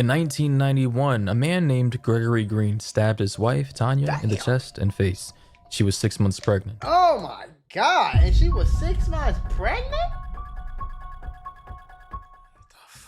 In 1991, a man named Gregory Green stabbed his wife, Tanya, in the chest and face. She was 6 months pregnant. Oh my God. And she was 6 months pregnant?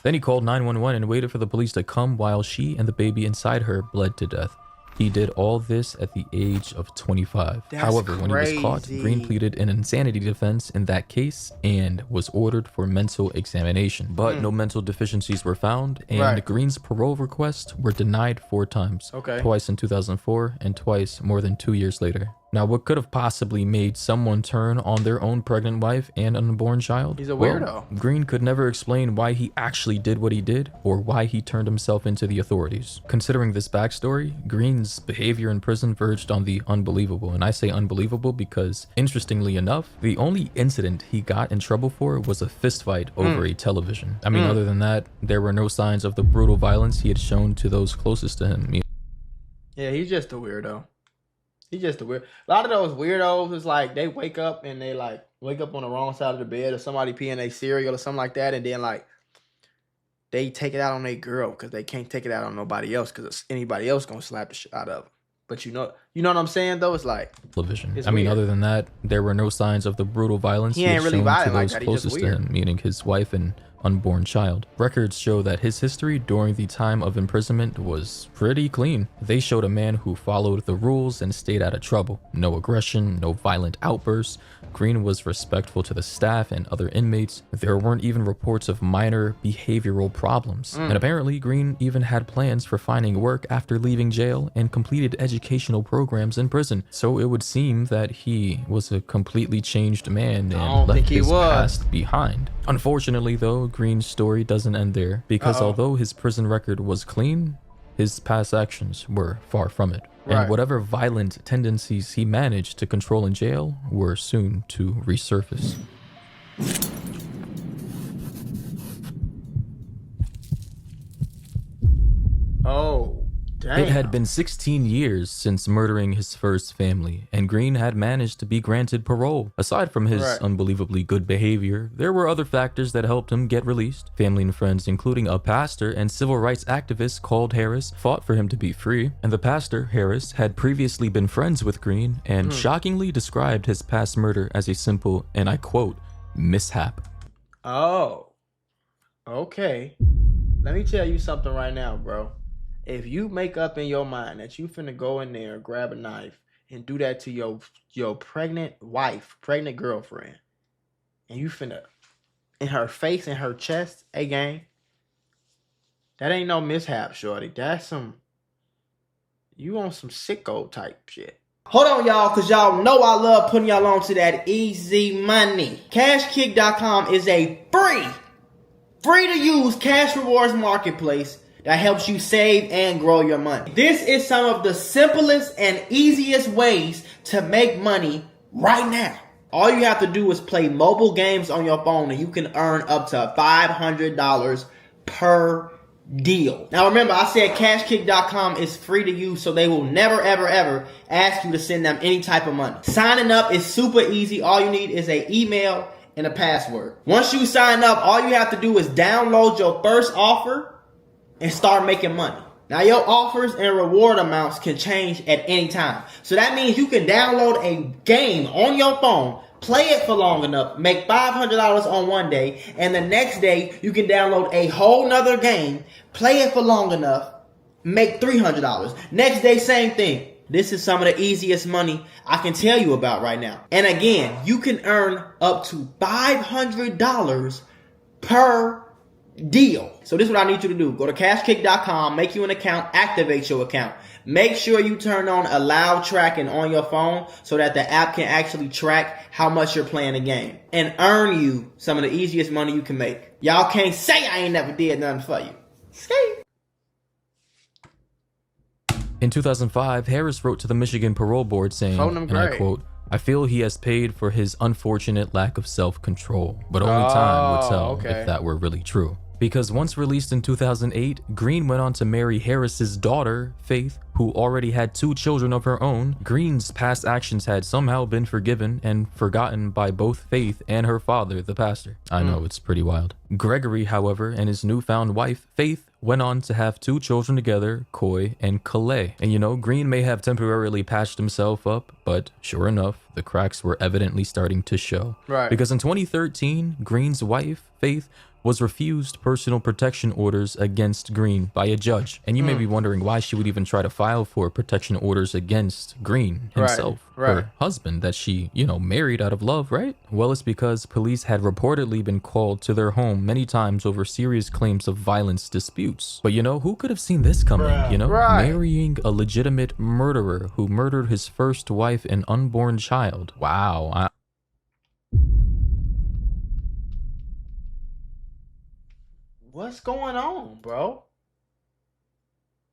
Then he called 911 and waited for the police to come while she and the baby inside her bled to death. He did all this at the age of 25. However, when he was caught, Green pleaded an insanity defense in that case and was ordered for mental examination. But no mental deficiencies were found, and Green's parole requests were denied 4 times. Twice in 2004 and twice more than 2 years later. Now, what could have possibly made someone turn on their own pregnant wife and unborn child? He's a weirdo. Well, Green could never explain why he actually did what he did or why he turned himself into the authorities. Considering this backstory, Green's behavior in prison verged on the unbelievable. And I say unbelievable because, interestingly enough, the only incident he got in trouble for was a fistfight over a television. I mean, other than that, there were no signs of the brutal violence he had shown to those closest to him. Yeah, he's just a weirdo. He's just a weird. A lot of those weirdos is like they wake up and they like wake up on the wrong side of the bed, or somebody peeing their cereal or something like that, and then like they take it out on their girl because they can't take it out on nobody else because anybody else gonna slap the shit out of them. But you know what I'm saying though? It's like television. I mean, other than that, there were no signs of the brutal violence he ain't really shown violent to those like that. closest to him, meaning his wife and unborn child. Records show that his history during the time of imprisonment was pretty clean. They showed a man who followed the rules and stayed out of trouble. No aggression, no violent outbursts. Green was respectful to the staff and other inmates. There weren't even reports of minor behavioral problems. And apparently, Green even had plans for finding work after leaving jail and completed educational programs in prison. So it would seem that he was a completely changed man and left his past behind. Unfortunately, though, Green's story doesn't end there, because although his prison record was clean, his past actions were far from it. And whatever violent tendencies he managed to control in jail were soon to resurface. Oh, damn. It had been 16 years since murdering his first family, and Green had managed to be granted parole. Aside from his unbelievably good behavior, there were other factors that helped him get released. Family and friends, including a pastor and civil rights activist called Harris, fought for him to be free. And the pastor, Harris, had previously been friends with Green and shockingly described his past murder as a simple, and I quote, mishap. Oh, okay. Let me tell you something right now, bro. If you make up in your mind that you finna go in there, grab a knife, and do that to your pregnant wife, pregnant girlfriend, and you finna, in her face, in her chest, hey gang, that ain't no mishap, shorty. That's some, you on some sicko type shit. Hold on, y'all, because y'all know I love putting y'all on to that easy money. CashKick.com is a free to use cash rewards marketplace that helps you save and grow your money. This is some of the simplest and easiest ways to make money right now. All you have to do is play mobile games on your phone and you can earn up to $500 per deal. Now remember, I said CashKick.com is free to use, so they will never ever ask you to send them any type of money. Signing up is super easy. All you need is an email and a password. Once you sign up, all you have to do is download your first offer and start making money. Now your offers and reward amounts can change at any time. So that means you can download a game on your phone, play it for long enough, make $500 on one day, and the next day you can download a whole nother game, play it for long enough, make $300. Next day, same thing. This is some of the easiest money I can tell you about right now. And again, you can earn up to $500 per deal. So this is what I need you to do. Go to cashkick.com, make you an account, activate your account. Make sure you turn on allow tracking on your phone so that the app can actually track how much you're playing the game and earn you some of the easiest money you can make. Y'all can't say I ain't never did nothing for you. Skate. In 2005, Harris wrote to the Michigan Parole Board saying, and I quote, I feel he has paid for his unfortunate lack of self-control, but only time would tell if that were really true. Because once released in 2008, Green went on to marry Harris's daughter, Faith, who already had 2 children of her own, Green's past actions had somehow been forgiven and forgotten by both Faith and her father, the pastor. I know, it's pretty wild. Gregory, however, and his newfound wife, Faith, went on to have 2 children together, Coy and Calais. And you know, Green may have temporarily patched himself up, but sure enough, the cracks were evidently starting to show. Right. Because in 2013, Green's wife, Faith, was refused personal protection orders against Green by a judge. And you may be wondering why she would even try to file for protection orders against Green himself, her husband that she, you know, married out of love, right? Well, it's because police had reportedly been called to their home many times over serious claims of violence disputes. But you know, who could have seen this coming, you know? Marrying a legitimate murderer who murdered his first wife and unborn child. Wow. What's going on, bro?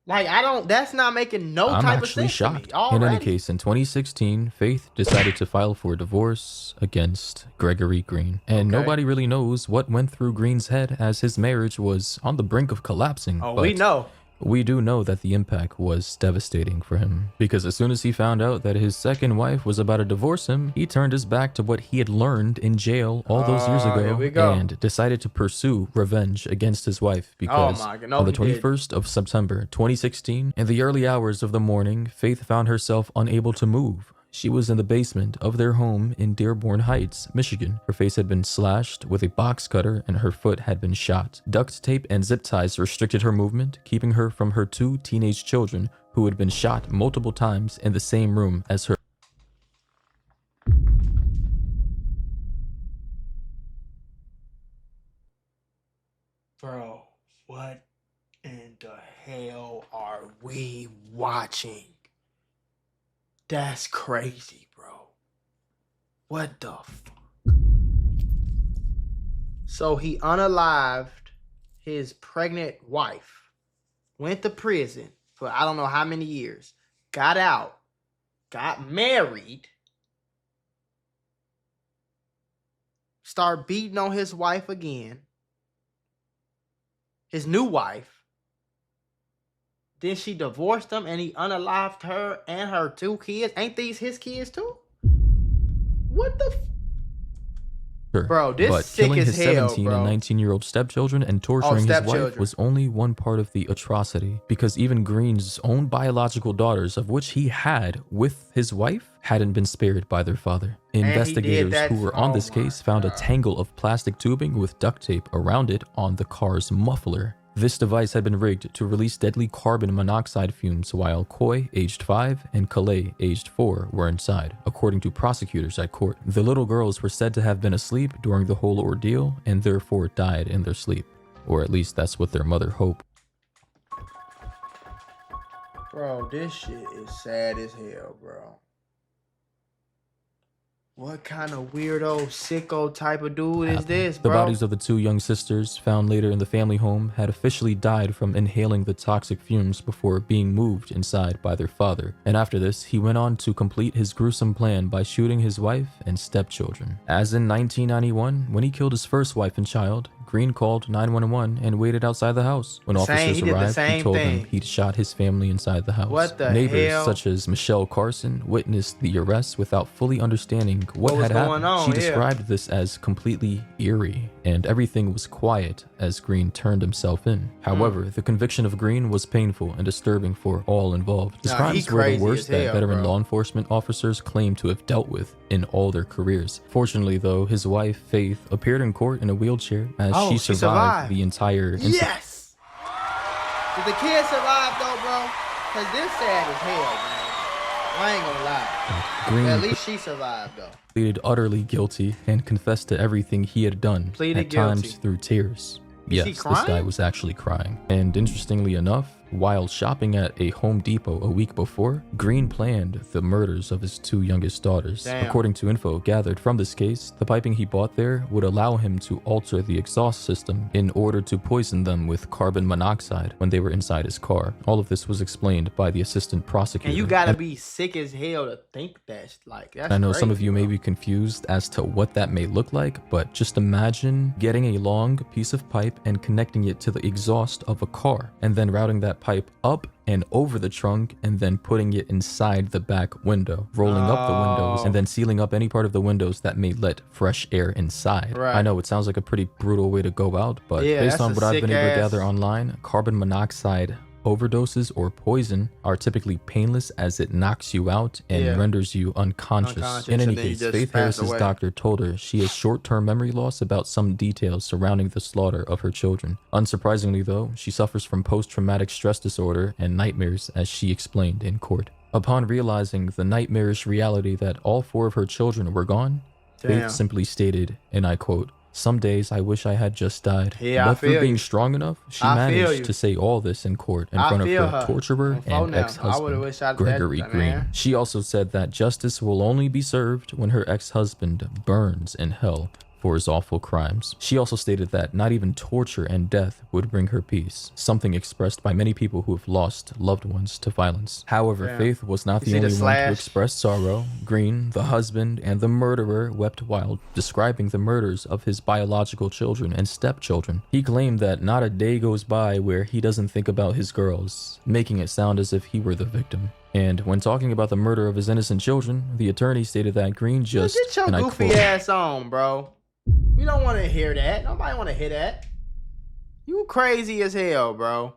Like, that's not making no type of sense. I'm actually shocked. In any case, in 2016, Faith decided to file for divorce against Gregory Green. And nobody really knows what went through Green's head as his marriage was on the brink of collapsing. Oh, we know. We do know that the impact was devastating for him, because as soon as he found out that his second wife was about to divorce him, he turned his back to what he had learned in jail all those years ago and decided to pursue revenge against his wife because on the 21st of September 2016, in the early hours of the morning, Faith found herself unable to move. She was in the basement of their home in Dearborn Heights, Michigan. Her face had been slashed with a box cutter and her foot had been shot. Duct tape and zip ties restricted her movement, keeping her from her 2 teenage children who had been shot multiple times in the same room as her. Bro, what in the hell are we watching? That's crazy, bro. What the fuck? So he unalived his pregnant wife, went to prison for I don't know how many years, got out, got married, started beating on his wife again, his new wife. Then she divorced him and he unalived her and her 2 kids. Ain't these his kids too? What the Bro, this but sick killing as his hell, 17 bro. and 19-year-old stepchildren and torturing his wife was only one part of the atrocity, because even Green's own biological daughters, of which he had with his wife, hadn't been spared by their father. Investigators who were on this case found a tangle of plastic tubing with duct tape around it on the car's muffler. This device had been rigged to release deadly carbon monoxide fumes while Coy, aged 5, and Calais, aged 4, were inside, according to prosecutors at court. The little girls were said to have been asleep during the whole ordeal and therefore died in their sleep. Or at least that's what their mother hoped. Bro, this shit is sad as hell, bro. What kind of weirdo, sicko type of dude is this, bro? The bodies of the 2 young sisters, found later in the family home, had officially died from inhaling the toxic fumes before being moved inside by their father. And after this, he went on to complete his gruesome plan by shooting his wife and stepchildren. As in 1991, when he killed his first wife and child, Green called 911 and waited outside the house. When officers arrived, he told them he'd shot his family inside the house. What the Neighbors hell? such as Michelle Carson witnessed the arrest without fully understanding what had happened. She described this as completely eerie, and everything was quiet as Green turned himself in. However, the conviction of Green was painful and disturbing for all involved. His crimes were the worst that veteran law enforcement officers claim to have dealt with in all their careers. Fortunately, though, his wife, Faith, appeared in court in a wheelchair as she survived the entire incident. Yes! Did the kid survive though, bro? Because this sad as hell, man. I ain't gonna lie. Green at least she survived though. Pleaded utterly guilty and confessed to everything he had done, at times through tears. Yes, this guy was actually crying. And interestingly enough, while shopping at a Home Depot a week before, Green planned the murders of his 2 youngest daughters. According to info gathered from this case, the piping he bought there would allow him to alter the exhaust system in order to poison them with carbon monoxide when they were inside his car. All of this was explained by the assistant prosecutor. And you gotta be sick as hell to think that. Like, that's I know crazy, some of you may be confused as to what that may look like, but just imagine getting a long piece of pipe and connecting it to the exhaust of a car, and then routing that pipe up and over the trunk and then putting it inside the back window, rolling up the windows, and then sealing up any part of the windows that may let fresh air inside. Right. I know it sounds like a pretty brutal way to go out, but Yeah, based that's on a what I've been able to sick gather ass- online, carbon monoxide overdoses or poison are typically painless as it knocks you out and Yeah. renders you unconscious. Unconscious, In any and then you case, just Faith pass Harris's away. doctor told her she has short-term memory loss about some details surrounding the slaughter of her children. Unsurprisingly though, she suffers from post-traumatic stress disorder and nightmares, as she explained in court. Upon realizing the nightmarish reality that all 4 of her children were gone, Damn. Faith simply stated, and I quote, "Some days I wish I had just died." Yeah, I but through feel being you. strong enough, she I feel managed you. to say all this in court in I front of feel her her. torturer On phone and now. I ex-husband, would've wished I'd Gregory that, Green. man. She also said that justice will only be served when her ex-husband burns in hell for his awful crimes. She also stated that not even torture and death would bring her peace, something expressed by many people who have lost loved ones to violence. However, Damn. Faith was not You the see the only one to slash? express sorrow. Green, the husband, and the murderer wept wild, describing the murders of his biological children and stepchildren. He claimed that not a day goes by where he doesn't think about his girls, making it sound as if he were the victim. And when talking about the murder of his innocent children, the attorney stated that Green just, Get your and I goofy quote, ass on, bro. You don't want to hear that. Nobody want to hear that. You crazy as hell, bro.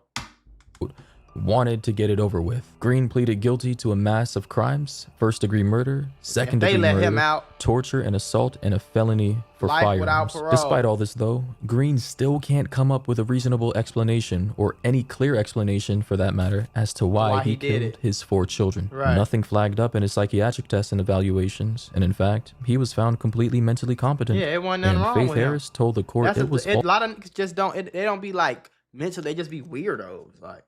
wanted to get it over with. Green pleaded guilty to a mass of crimes: first-degree murder, second-degree let murder, him out, torture and assault, and a felony for life without firearms. parole. Despite all this though, Green still can't come up with a reasonable explanation, or any clear explanation for that matter, as to why he did killed it. his 4 children. Right. Nothing flagged up in his psychiatric tests and evaluations, and in fact, he was found completely mentally competent. Yeah, it wasn't nothing and wrong Faith with him. Harris told the court it was a lot of niggas just don't. They don't be like mental. They just be weirdos. Like,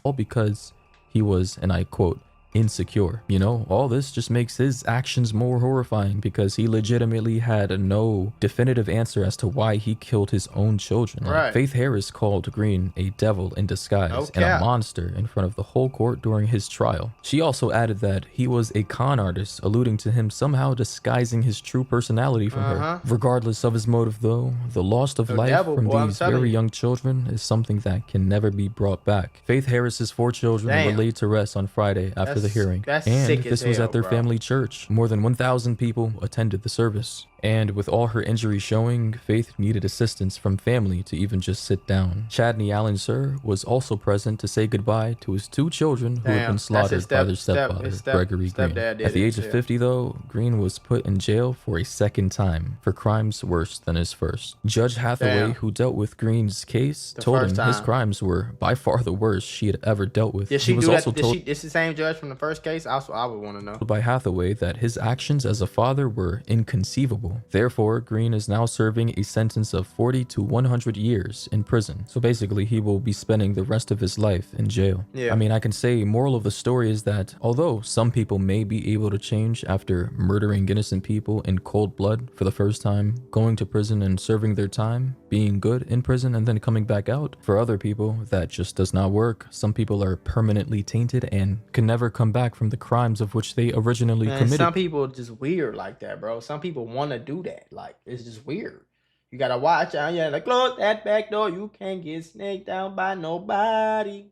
all because he was, and I quote, insecure. You know, all this just makes his actions more horrifying because he legitimately had no definitive answer as to why he killed his own children. Like, Right. Faith Harris called Green a devil in disguise No and a cap. monster in front of the whole court during his trial. She also added that he was a con artist, alluding to him somehow disguising his true personality from her. Regardless of his motive though, the loss of The life devil, from boy, I'm these telling very you. young children is something that can never be brought back. Faith Harris's 4 children were Damn. laid to rest on Friday after the hearing. That's And sick this as was hell, at their bro. family church. More than 1,000 people attended the service. And with all her injuries showing, Faith needed assistance from family to even just sit down. Chadney Allen Sir was also present to say goodbye to his 2 children who had Damn, been that's slaughtered his by their step- stepfather, his step- Gregory Green. stepdad did At the it, age of yeah. 50 though, Green was put in jail for a second time for crimes worse than his first. Judge Hathaway, Damn. who dealt with Green's case, The told him first his time. crimes were by far the worst she had ever dealt with. Did He she was do also that? told It's the same judge from the first case. Also, I would want to know. by Hathaway that his actions as a father were inconceivable. Therefore, Green is now serving a sentence of 40 to 100 years in prison. So basically, he will be spending the rest of his life in jail. Yeah. I mean, I can say moral of the story is that although some people may be able to change after murdering innocent people in cold blood for the first time, going to prison and serving their time, being good in prison and then coming back out, for other people that just does not work. Some people are permanently tainted and can never come back from the crimes of which they originally Man, committed. some people just weird like that, bro. Some people want to do that. Like, it's just weird. You gotta watch out. Yeah, like, close that back door. You can't get snaked out by nobody.